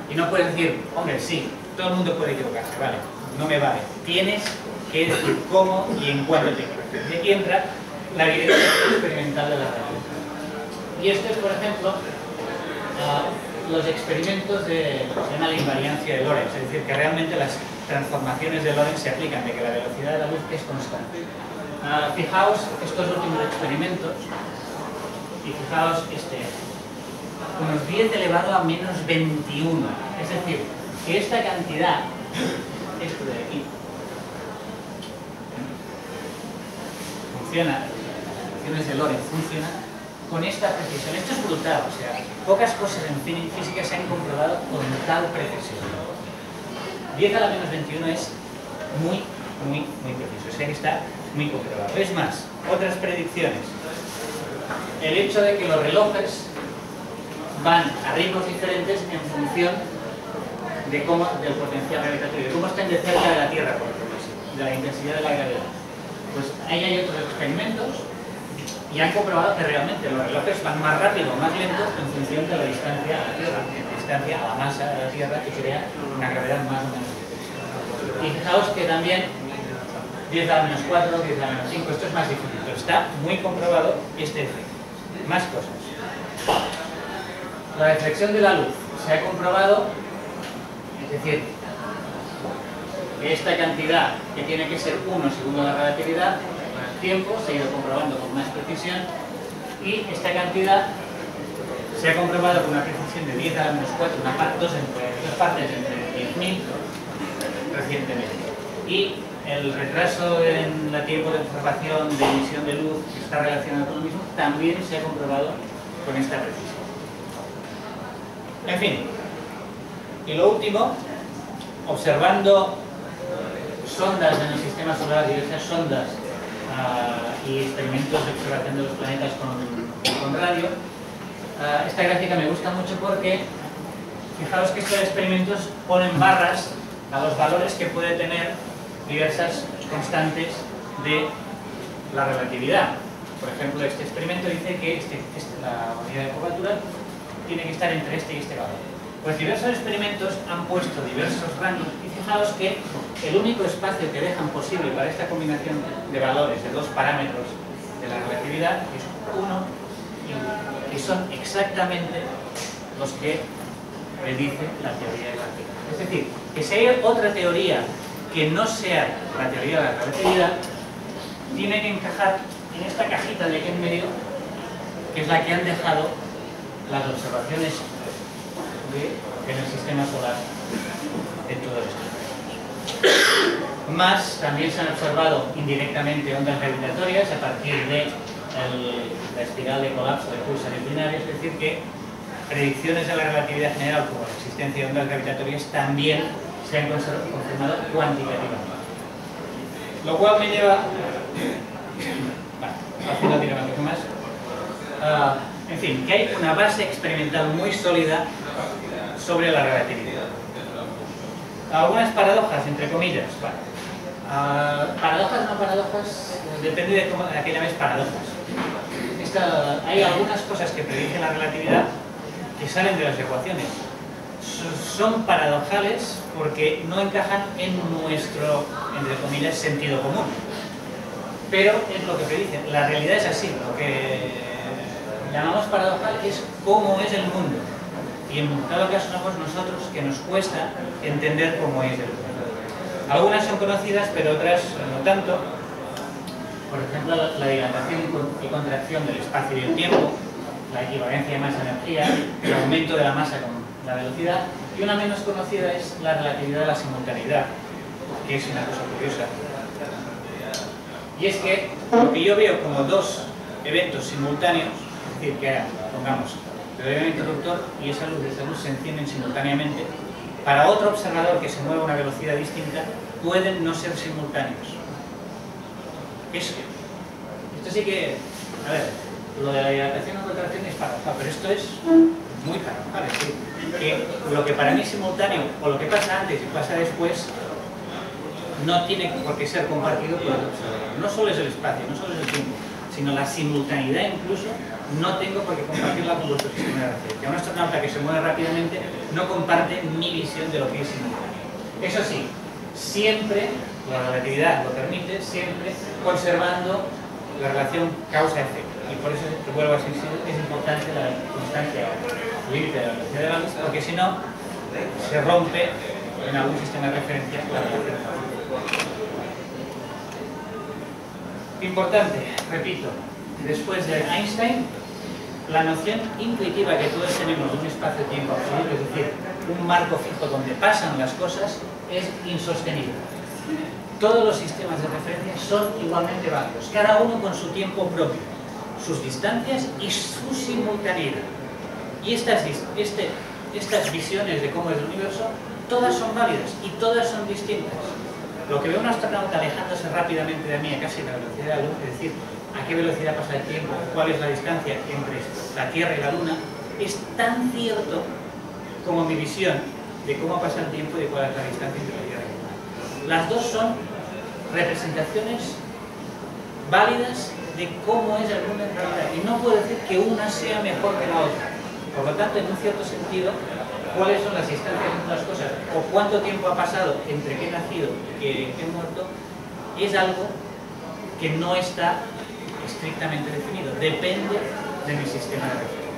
Y no puedes decir, hombre, sí, todo el mundo puede equivocarse, vale, no me vale. Tienes que decir cómo y en cuándo te equivocas. Y aquí entra la evidencia experimental de la relatividad. Y esto es, por ejemplo, los experimentos de lo que se llama la invariancia de Lorentz, es decir, que realmente las transformaciones de Lorentz se aplican, de que la velocidad de la luz es constante. Fijaos estos últimos experimentos y fijaos unos 10 elevado a menos 21, es decir, que esta cantidad, esto de aquí, funciona, las funciones de Lorentz funcionan con esta precisión. Esto es brutal, o sea, pocas cosas en física se han comprobado con tal precisión. 10 a la menos 21 es muy preciso, o sea que está muy comprobado. Es más, otras predicciones. El hecho de que los relojes van a ritmos diferentes en función del potencial gravitatorio, de cómo están de cerca de la Tierra, por ejemplo, de la intensidad de la gravedad. Pues ahí hay otros experimentos y han comprobado que realmente los relojes van más rápido o más lento en función de la distancia a la Tierra, distancia a la masa de la Tierra, que sería una gravedad más o menos. Y fijaos que también 10 a la menos 4, 10 a la menos 5, esto es más difícil, pero está muy comprobado este efecto. Más cosas. La reflexión de la luz se ha comprobado, es decir, que esta cantidad, que tiene que ser 1 según la relatividad, con el tiempo se ha ido comprobando con más precisión, y esta cantidad se ha comprobado con una precisión de 10 a la menos 4, dos partes entre 10.000 recientemente. Y el retraso en el tiempo de observación de emisión de luz que está relacionado con lo mismo también se ha comprobado con esta precisión. En fin, y lo último, observando sondas en el sistema solar, diversas sondas y experimentos de observación de los planetas con radio, esta gráfica me gusta mucho porque fijaos que estos experimentos ponen barras a los valores que puede tener diversas constantes de la relatividad. Por ejemplo, este experimento dice que la unidad de curvatura tiene que estar entre este y este valor. Pues diversos experimentos han puesto diversos rangos y fijaos que el único espacio que dejan posible para esta combinación de valores de dos parámetros de la relatividad es 1 y 1, que son exactamente los que predice la teoría de la relatividad. Es decir, que si hay otra teoría que no sea la teoría de la relatividad, tiene que encajar en esta cajita de aquí en medio, que es la que han dejado las observaciones en el sistema solar de todos estos años. Más también se han observado indirectamente ondas gravitatorias a partir de la espiral de colapso de pulsares binarios, es decir, que predicciones de la relatividad general como la existencia de ondas gravitatorias también se han confirmado cuantitativamente. Lo cual me lleva, así no tiene más, en fin, que hay una base experimental muy sólida sobre la relatividad. Algunas paradojas, entre comillas. Paradojas, no paradojas, depende de cómo, a qué llames paradojas. Hay algunas cosas que predicen la relatividad que salen de las ecuaciones. Son paradojales porque no encajan en nuestro, entre comillas, sentido común. Pero es lo que predicen. La realidad es así. Lo que llamamos paradojal es cómo es el mundo. Y en cada caso somos nosotros que nos cuesta entender cómo es el mundo. Algunas son conocidas, pero otras no tanto. Por ejemplo, la dilatación y contracción del espacio y el tiempo, la equivalencia de masa-energía, el aumento de la masa con la velocidad, y una menos conocida es la relatividad de la simultaneidad, que es una cosa curiosa. Y es que lo que yo veo como dos eventos simultáneos, es decir, que pongamos, te doy un interruptor y esa luz se encienden simultáneamente, para otro observador que se mueve a una velocidad distinta, pueden no ser simultáneos. Esto sí que, a ver, lo de la dilatación o contracción es paradojal, pero esto es muy paradojal, es decir, que lo que para mí es simultáneo, o lo que pasa antes y pasa después, no tiene por qué ser compartido por el observador. No solo es el espacio, no solo es el tiempo, sino la simultaneidad incluso, no tengo por qué compartirla con vuestro sistema de referencia. Un astronauta que se mueve rápidamente no comparte mi visión de lo que es simultáneo. Eso sí, siempre, la relatividad lo permite, siempre conservando la relación causa-efecto. Y por eso, vuelvo a insistir, es importante la constancia límite de la velocidad de la luz, porque si no, se rompe en algún sistema de referencia la relación. Importante, repito, después de Einstein, la noción intuitiva que todos tenemos de un espacio-tiempo absoluto, es decir, un marco fijo donde pasan las cosas, es insostenible. Todos los sistemas de referencia son igualmente válidos, cada uno con su tiempo propio, sus distancias y su simultaneidad. Y estas visiones de cómo es el universo, todas son válidas y todas son distintas. Lo que ve un astronauta alejándose rápidamente de mí a casi la velocidad de la luz, es decir, a qué velocidad pasa el tiempo, cuál es la distancia entre la Tierra y la Luna, es tan cierto como mi visión de cómo pasa el tiempo y de cuál es la distancia entre la Tierra y la Luna. Las dos son representaciones válidas de cómo es el mundo en realidad, y no puedo decir que una sea mejor que la otra. Por lo tanto, en un cierto sentido, cuáles son las distancias entre las cosas o cuánto tiempo ha pasado entre que he nacido y que he muerto, es algo que no está estrictamente definido, depende de mi sistema de referencia.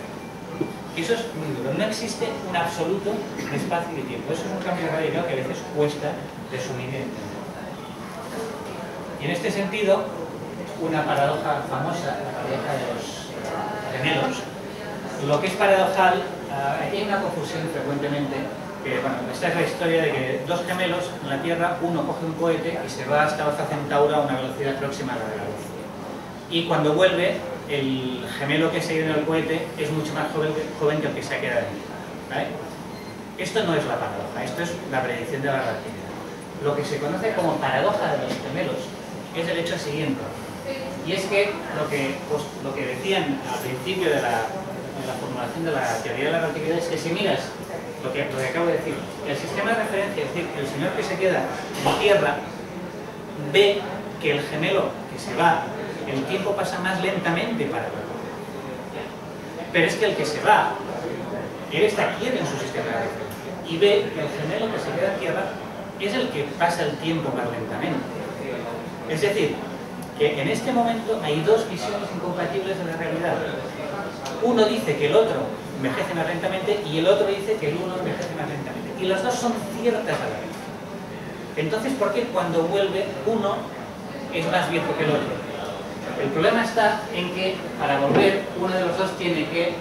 Eso es muy duro, no existe un absoluto de espacio y de tiempo, eso es un cambio radical que a veces cuesta de asumir y entender. Y en este sentido, una paradoja famosa, la paradoja de los gemelos, lo que es paradojal, aquí hay una confusión frecuentemente, que bueno, esta es la historia de que dos gemelos en la Tierra, uno coge un cohete y se va hasta Alfa Centauro a una velocidad próxima a la de la luz. Y cuando vuelve, el gemelo que se ha ido en el cohete es mucho más joven que el que se ha quedado en él, ¿vale? Esto no es la paradoja, esto es la predicción de la relatividad. Lo que se conoce como paradoja de los gemelos es el hecho siguiente, y es que lo que decían al principio de la formulación de la teoría de la relatividad es que si miras lo que acabo de decir, el sistema de referencia, es decir, el señor que se queda en Tierra ve que el gemelo que se va, el tiempo pasa más lentamente para él. Pero es que el que se va, él está quieto en su sistema de referencia y ve que el gemelo que se queda en Tierra es el que pasa el tiempo más lentamente. Es decir, que en este momento hay dos visiones incompatibles de la realidad. uno dice que el otro envejece más lentamente y el otro dice que el uno envejece más lentamente. Y las dos son ciertas a la vez. Entonces, ¿por qué cuando vuelve uno es más viejo que el otro? El problema está en que para volver uno de los dos tiene que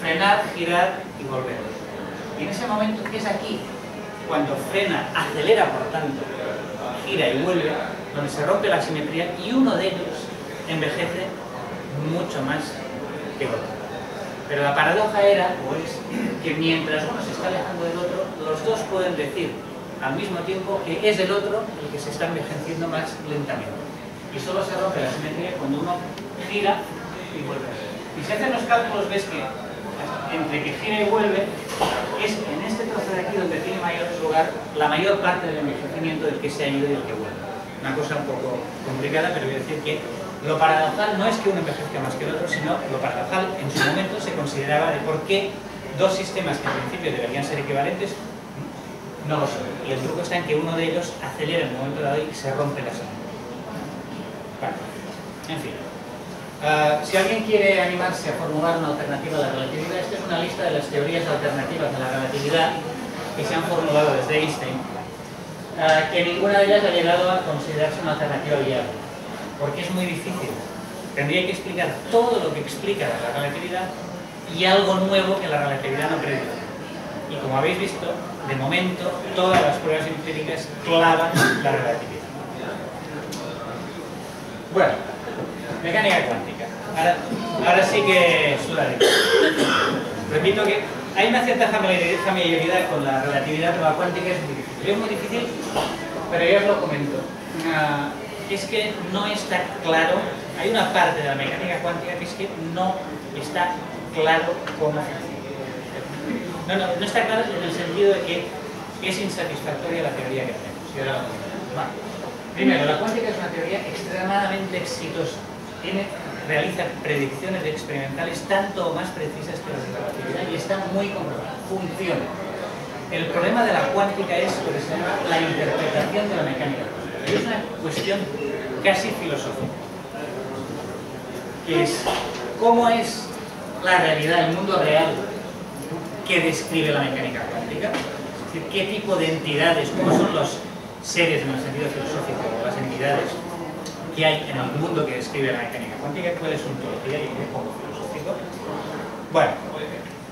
frenar, girar y volver. Y en ese momento, que es aquí, cuando frena, acelera por tanto, gira y vuelve, donde se rompe la simetría y uno de ellos envejece mucho más que el otro. Pero la paradoja era, o es, que mientras uno se está alejando del otro, los dos pueden decir al mismo tiempo que es el otro el que se está envejeciendo más lentamente. Y solo se rompe la simetría cuando uno gira y vuelve. Y si haces los cálculos ves que entre que gira y vuelve es en este trozo de aquí donde tiene mayor lugar la mayor parte del envejecimiento del que se ha ido y del que vuelve. Una cosa un poco complicada, pero voy a decir que lo paradojal no es que uno envejezca más que el otro, sino lo paradojal en su momento se consideraba de por qué dos sistemas que en principio deberían ser equivalentes no lo son. Y el truco está en que uno de ellos acelera en un momento dado y se rompe la simetría. Vale. En fin. Si alguien quiere animarse a formular una alternativa a la relatividad, esta es una lista de las teorías alternativas de la relatividad que se han formulado desde Einstein, que ninguna de ellas ha llegado a considerarse una alternativa viable, porque es muy difícil. Tendría que explicar todo lo que explica la relatividad y algo nuevo que la relatividad no predice. Y como habéis visto, de momento, todas las pruebas empíricas clavan la relatividad. Bueno, mecánica cuántica. Ahora sí que sudaré. Repito que hay una cierta familiaridad con la relatividad, pero la cuántica es muy difícil. Es muy difícil, pero ya os lo comento. Es que no está claro, hay una parte de la mecánica cuántica que es que no está claro cómo funciona. No está claro en el sentido de que es insatisfactoria la teoría que tenemos. Y ahora lo comento. Vale. Primero, la cuántica es una teoría extremadamente exitosa. Realiza predicciones experimentales tanto o más precisas que las de la relatividad y está muy comprobada. Funciona. El problema de la cuántica es lo que se llama la interpretación de la mecánica cuántica. Y es una cuestión casi filosófica. Que es cómo es la realidad, el mundo real que describe la mecánica cuántica. Es decir, qué tipo de entidades, cómo son los seres en el sentido filosófico, las entidades que hay en el mundo que describe la mecánica cuántica, cuál es su ontología y qué es poco filosófico. Bueno,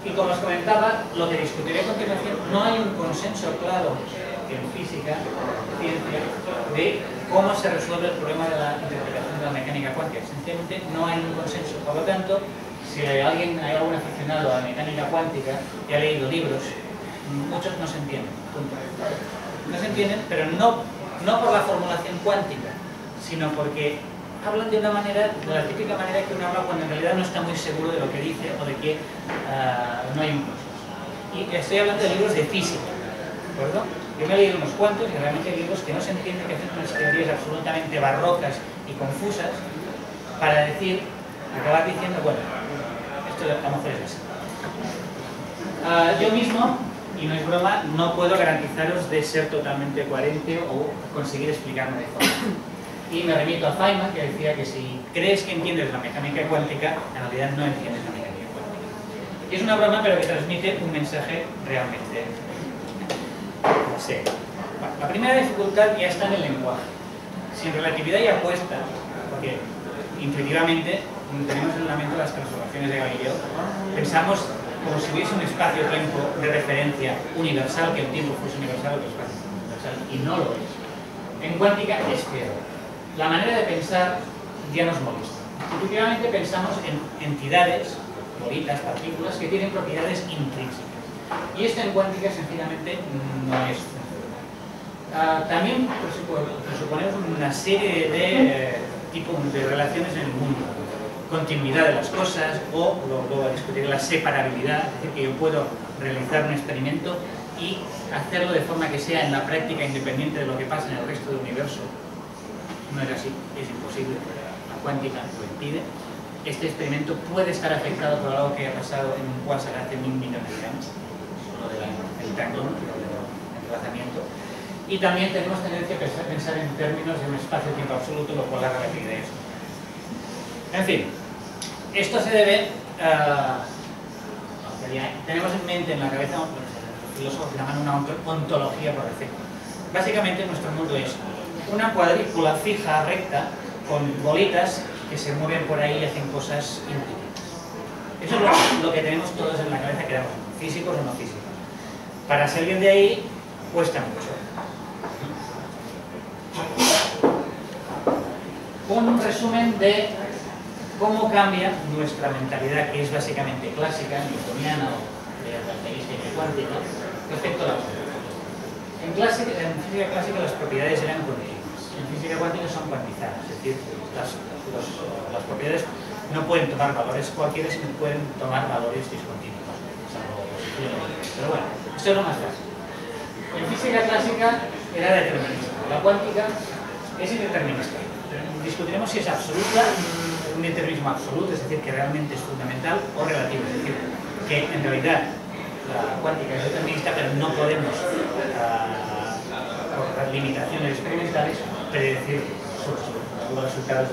y como os comentaba, lo que discutiré a continuación, no hay un consenso claro en física, ciencia, de cómo se resuelve el problema de la interpretación de la mecánica cuántica. Sencillamente no hay un consenso. Por lo tanto, si hay algún aficionado a la mecánica cuántica que ha leído libros, muchos no se entienden. No se entienden, pero no por la formulación cuántica, sino porque hablan de una manera, de la típica manera que uno habla cuando en realidad no está muy seguro de lo que dice o de que no hay un consenso. Y estoy hablando de libros de física, ¿de acuerdo? Yo me he leído unos cuantos y realmente hay libros que no se entienden, que hacen unas teorías absolutamente barrocas y confusas para acabar diciendo, bueno, esto vamos a hacer es así. Yo mismo, y no es broma, no puedo garantizaros de ser totalmente coherente o conseguir explicarme de forma. Y me remito a Feynman, que decía que si crees que entiendes la mecánica cuántica, en realidad no entiendes la mecánica cuántica. Y es una broma, pero que transmite un mensaje realmente serio. Bueno, la primera dificultad ya está en el lenguaje. Si en relatividad ya apuesta, porque intuitivamente tenemos en la mente las transformaciones de Galileo, pensamos como si hubiese un espacio-tiempo de referencia universal, que el tiempo fuese universal o el espacio universal, y no lo es. En cuántica es peor. La manera de pensar ya nos molesta. Intuitivamente pensamos en entidades, bolitas, partículas, que tienen propiedades intrínsecas. Y esto en cuántica sencillamente no es funcional. También presuponemos una serie de tipos de relaciones en el mundo. Continuidad de las cosas, o luego discutir la separabilidad, es decir, que yo puedo realizar un experimento y hacerlo de forma que sea en la práctica independiente de lo que pasa en el resto del universo. No es así, es imposible, la cuántica lo impide. Este experimento puede estar afectado por algo que ha pasado en un quasar hace 1000 millones de años, lo del tangón, lo del entrelazamiento. Y también tenemos tendencia a pensar en términos de un espacio-tiempo absoluto, lo cual la relatividad es. En fin, esto se debe tenemos en mente, en la cabeza, los filósofos llaman una ontología por defecto. Básicamente nuestro mundo es una cuadrícula fija, recta, con bolitas que se mueven por ahí y hacen cosas infinitas. Eso es lo que tenemos todos en la cabeza, que éramos físicos o no físicos. Para salir de ahí cuesta mucho. Un resumen de cómo cambia nuestra mentalidad, que es básicamente clásica, newtoniana o relativística y cuántica, respecto a la cuántica. En física clásica las propiedades eran continuas, en física cuántica son cuantizadas, es decir, las propiedades no pueden tomar valores cualquiera, sino pueden tomar valores discontinuos, salvo posiciones. Pero bueno, esto es lo más fácil. En física clásica era determinista, la cuántica es indeterminista. Discutiremos si es absoluta, un determinismo absoluto, es decir, que realmente es fundamental, o relativo, es decir, que en realidad la cuántica es determinista, pero no podemos, por las limitaciones experimentales, predecir los resultados.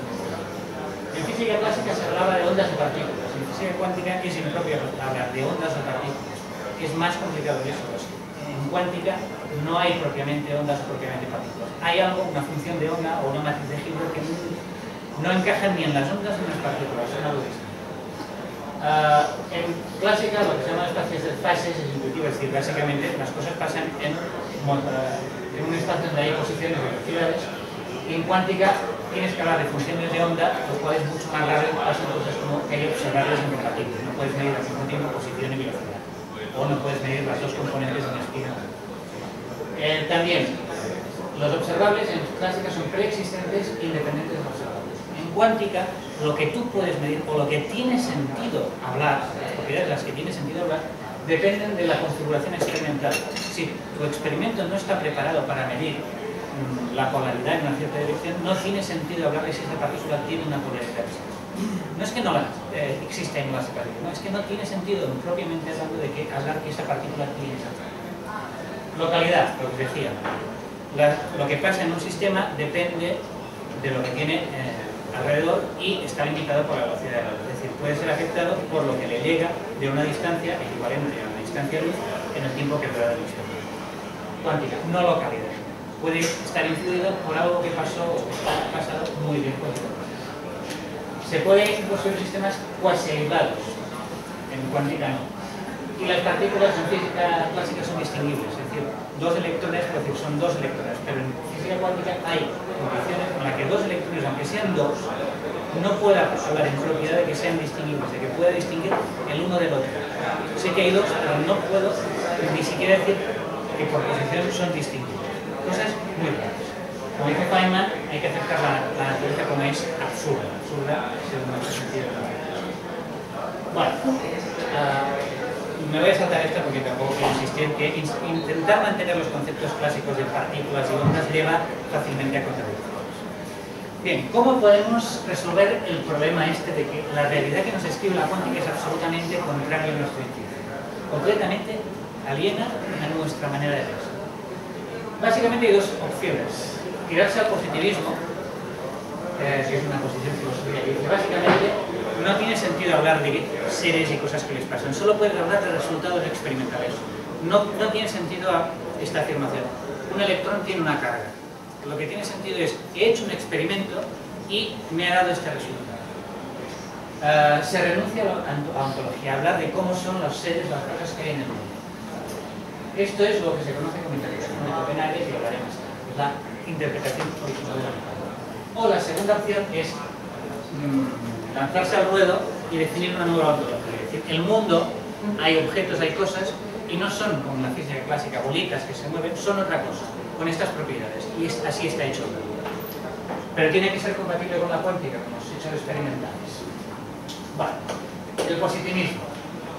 En física clásica se hablaba de ondas y partículas, en física cuántica es impropio hablar de ondas o partículas. Es más complicado que eso. En cuántica no hay propiamente ondas o propiamente partículas. Hay algo, una función de onda o una matriz de Hilbert que no encajan ni en las ondas ni en las partículas, son algo distinto. En clásica lo que se llama espacios de fases es intuitivo, es decir, básicamente las cosas pasan en un espacio donde hay posiciones de velocidades, y en cuántica tienes que hablar de funciones de onda, lo cual es mucho más raro, pasan cosas como que hay observables incompatibles, no puedes medir al mismo tiempo posición y velocidad, o no puedes medir las dos componentes en espina. También, los observables en clásica son preexistentes e independientes de los observables. En cuántica, lo que tú puedes medir o lo que tiene sentido hablar, las propiedades de las que tiene sentido hablar, dependen de la configuración experimental. Si tu experimento no está preparado para medir la polaridad en una cierta dirección, no tiene sentido hablar de si esa partícula tiene una polaridad. No es que no exista en la separación, no, es que no tiene sentido propiamente hablando de hablar que esa partícula tiene esa polaridad. Localidad, lo que decía. Lo que pasa en un sistema depende de lo que tiene alrededor y está limitado por la velocidad de la luz. Es decir, puede ser afectado por lo que le llega de una distancia equivalente a una distancia luz en el tiempo que dura la distancia. Cuántica, no localidad. Puede estar influido por algo que pasó o que está pasado muy lejos. Se pueden construir sistemas cuasi aislados, en cuántica no. Y las partículas en física clásica son distinguibles, es decir, dos electrones, es decir, son dos electrones, pero en física cuántica hay condiciones en las que dos electrones, aunque sean dos, no pueda hablar en propiedad de que sean distinguibles, de que pueda distinguir el uno del otro. Sé que hay dos, pero no puedo ni siquiera decir que por posición son distinguibles. Cosas muy raras. Como dice Feynman, hay que aceptar la naturaleza como es absurda según nuestro sentido de la vida. Bueno, me voy a saltar esta porque tampoco quiero insistir que intentar mantener los conceptos clásicos de partículas y ondas lleva fácilmente a contradicciones. Bien, ¿cómo podemos resolver el problema este de que la realidad que nos escribe la cuántica es absolutamente contraria a nuestra intuición? Completamente aliena a nuestra manera de pensar. Básicamente hay dos opciones. Tirarse al positivismo, que es una posición filosófica que dice básicamente no tiene sentido hablar de seres y cosas que les pasan, solo puedes hablar de resultados experimentales. No tiene sentido esta afirmación. Un electrón tiene una carga. Lo que tiene sentido es, he hecho un experimento y me ha dado este resultado. Se renuncia a ontología, a hablar de cómo son los seres, las cosas que hay en el mundo. Esto es lo que se conoce como interpretación de Copenhague y hablaremos más tarde. Es la interpretación original de la metáfora. O la segunda opción es lanzarse al ruedo y definir una nueva ontología. Es decir, el mundo, hay objetos, hay cosas, y no son, como en la física clásica, bolitas que se mueven, son otra cosa, con estas propiedades. Y así está hecho el mundo. Pero tiene que ser compatible con la cuántica, con los hechos experimentales. Vale. El positivismo.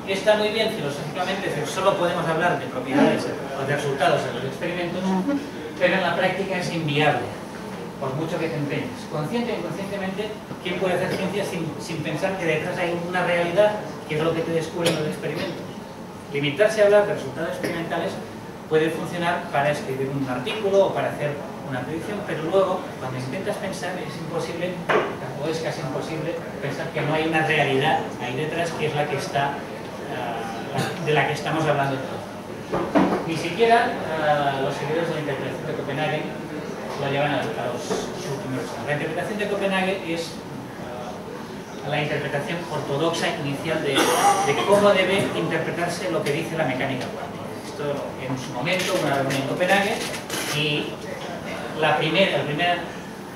Está muy bien filosóficamente, solo podemos hablar de propiedades o de resultados de los experimentos, pero en la práctica es inviable, por mucho que te empeñes. Consciente e inconscientemente, ¿quién puede hacer ciencia sin pensar que detrás hay una realidad que es lo que te descubren los experimentos? Limitarse a hablar de resultados experimentales puede funcionar para escribir un artículo o para hacer una predicción, pero luego, cuando intentas pensar, es imposible o es casi imposible pensar que no hay una realidad ahí detrás que es la que está, de la que estamos hablando todos. Ni siquiera los seguidores de la interpretación de Copenhague lo llevan a los últimos años. La interpretación de Copenhague es la interpretación ortodoxa inicial de cómo debe interpretarse lo que dice la mecánica cuántica. Esto en su momento, una reunión en Copenhague, y el primer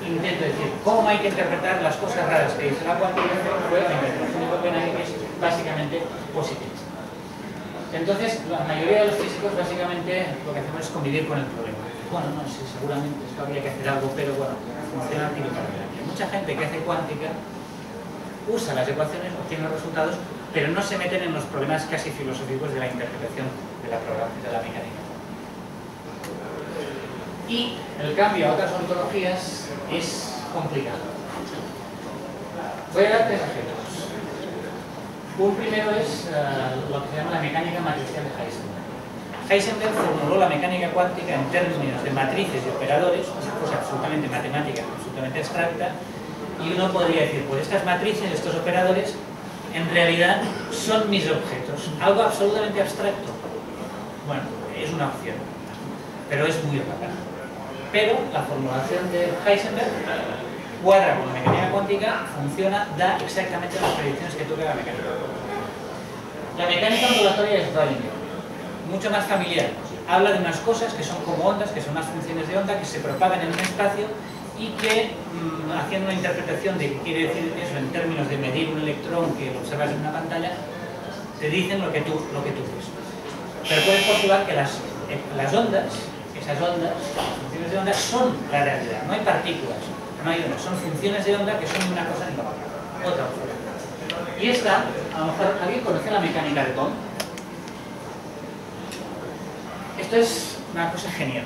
intento de decir cómo hay que interpretar las cosas raras que dice la cuántica fue la interpretación de Copenhague, que es básicamente positivista. Entonces, la mayoría de los físicos básicamente lo que hacemos es convivir con el problema. Bueno, no sé, seguramente es que habría que hacer algo, pero bueno, funciona químicamente. Mucha gente que hace cuántica usa las ecuaciones, obtiene los resultados, pero no se meten en los problemas casi filosóficos de la interpretación de la mecánica. Y el cambio a otras ontologías es complicado. Voy a dar tres ejemplos. Un primero es lo que se llama la mecánica matricial de Heisenberg. Heisenberg formuló la mecánica cuántica en términos de matrices y operadores, una cosa absolutamente matemática, absolutamente abstracta, y uno podría decir, pues estas matrices, estos operadores, en realidad son mis objetos, algo absolutamente abstracto. Bueno, es una opción, pero es muy rara. Pero la formulación de Heisenberg cuadra con la mecánica cuántica, funciona, da exactamente las predicciones que tuve la mecánica. La mecánica ondulatoria es Schrödinger, mucho más familiar. Habla de unas cosas que son como ondas, que son unas funciones de onda que se propagan en un espacio y que, haciendo una interpretación de qué quiere decir eso en términos de medir un electrón que lo observas en una pantalla, te dicen lo que tú ves. Pero puedes postular que las ondas, esas ondas, las funciones de onda, son la realidad. No hay partículas, no hay ondas, son funciones de onda que son una cosa ni la otra. Y esta, a lo mejor alguien conoce la mecánica de Bohm. Esto es una cosa genial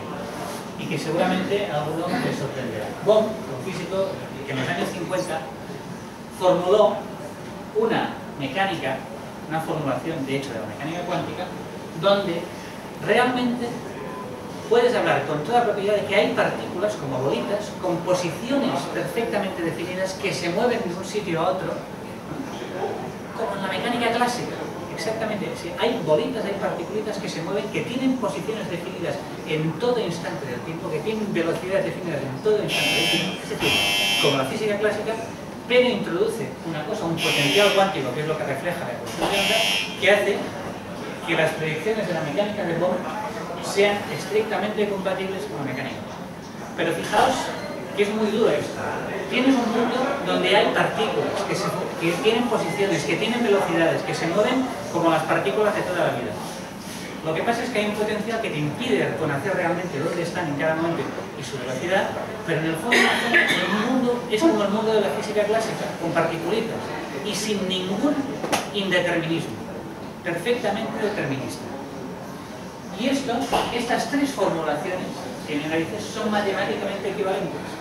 y que seguramente a alguno les sorprenderá. Bohm, un físico que en los años 50 formuló una mecánica, una formulación de hecho de la mecánica cuántica, donde realmente puedes hablar con toda propiedad de que hay partículas como bolitas con posiciones perfectamente definidas que se mueven de un sitio a otro, como en la mecánica clásica. Exactamente, hay bolitas, hay partículas que se mueven, que tienen posiciones definidas en todo instante del tiempo, que tienen velocidades definidas en todo instante del tiempo, es decir, como la física clásica, pero introduce una cosa, un potencial cuántico, que es lo que refleja la ecuación de onda, que hace que las predicciones de la mecánica de Bohm sean estrictamente compatibles con la mecánica. Pero fijaos que es muy duro esto. Tienes un mundo donde hay partículas que tienen posiciones, que tienen velocidades, que se mueven como las partículas de toda la vida. Lo que pasa es que hay un potencial que te impide conocer realmente dónde están en cada momento y su velocidad, pero en el fondo el mundo es como el mundo de la física clásica, con particulitas y sin ningún indeterminismo, perfectamente determinista. Y estas tres formulaciones que en narices son matemáticamente equivalentes.